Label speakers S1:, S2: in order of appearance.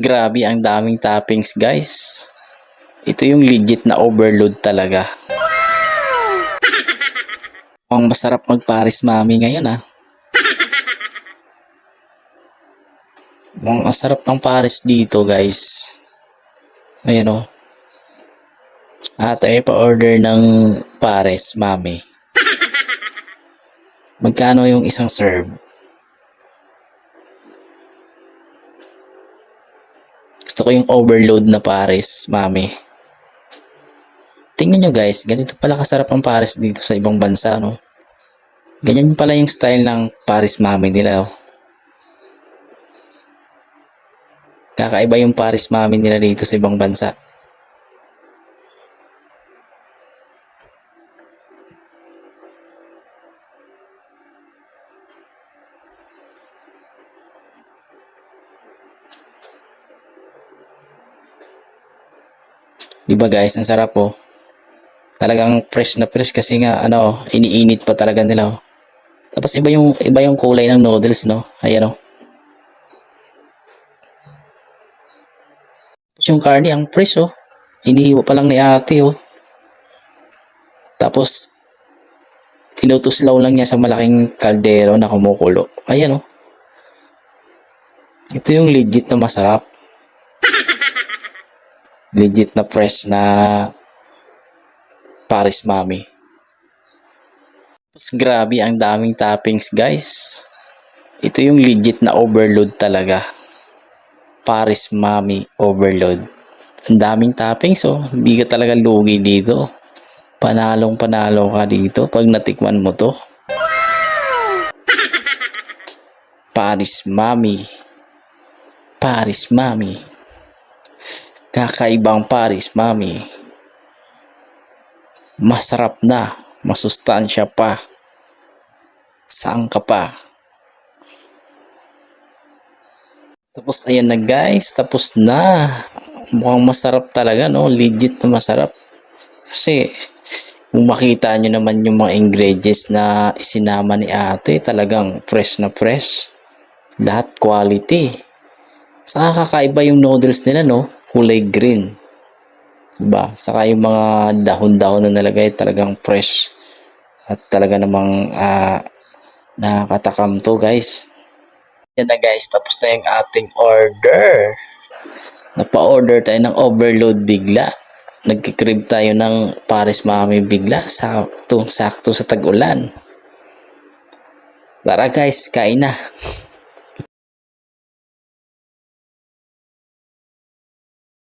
S1: Grabe ang daming toppings guys. Ito yung legit na overload talaga. Ang masarap mag-Paris Mami ngayon ah. Ang masarap ng Paris dito guys. Ayan o. At ay pa-order ng Paris Mami. Magkano yung isang serve? Gusto ko yung overload na Paris Mami. Tingnan nyo guys, ganito pala kasarap ang Paris dito sa ibang bansa, no? Ganyan pala yung style ng Paris Mami nila, oh. Kakaiba yung Paris Mami nila dito sa ibang bansa. Diba guys, ang sarap oh. Talagang fresh na fresh kasi nga ano, iniinit pa talaga nila oh. Tapos iba yung kulay ng noodles, no? Ayan oh. Tapos yung karne ang fresh oh. Hinihiwa pa lang ni ate oh. Tapos tinutuslaw lang niya sa malaking kaldero na kumukulo. Ayan oh. Ito yung legit na masarap. Legit na fresh na Paris Mami. Tapos grabe ang daming toppings guys. Ito yung legit na overload talaga. Paris Mami overload. Ang daming toppings oh. Hindi ka talaga lugi dito. Panalong panalo ka dito pag natikman mo to. Paris Mami. Paris Mami. Kakaibang Paris Mami. Masarap na. Masustansya pa. Saan ka pa? Tapos ayan na guys. Tapos na. Mukhang masarap talaga no. Legit na masarap. Kasi kung makita nyo naman yung mga ingredients na isinama ni ate. Talagang fresh na fresh. Lahat quality. Saka kakaiba yung noodles nila no. Kulay green. Diba? Saka yung mga dahon-dahon na nalagay talagang fresh. At talaga namang nakakatakam to guys. Yan na guys. Tapos na yung ating order. Napa-order tayo ng overload bigla. Nagkikrib tayo ng Paris Mami bigla. Sakto sa tag-ulan. Tara guys, kain na.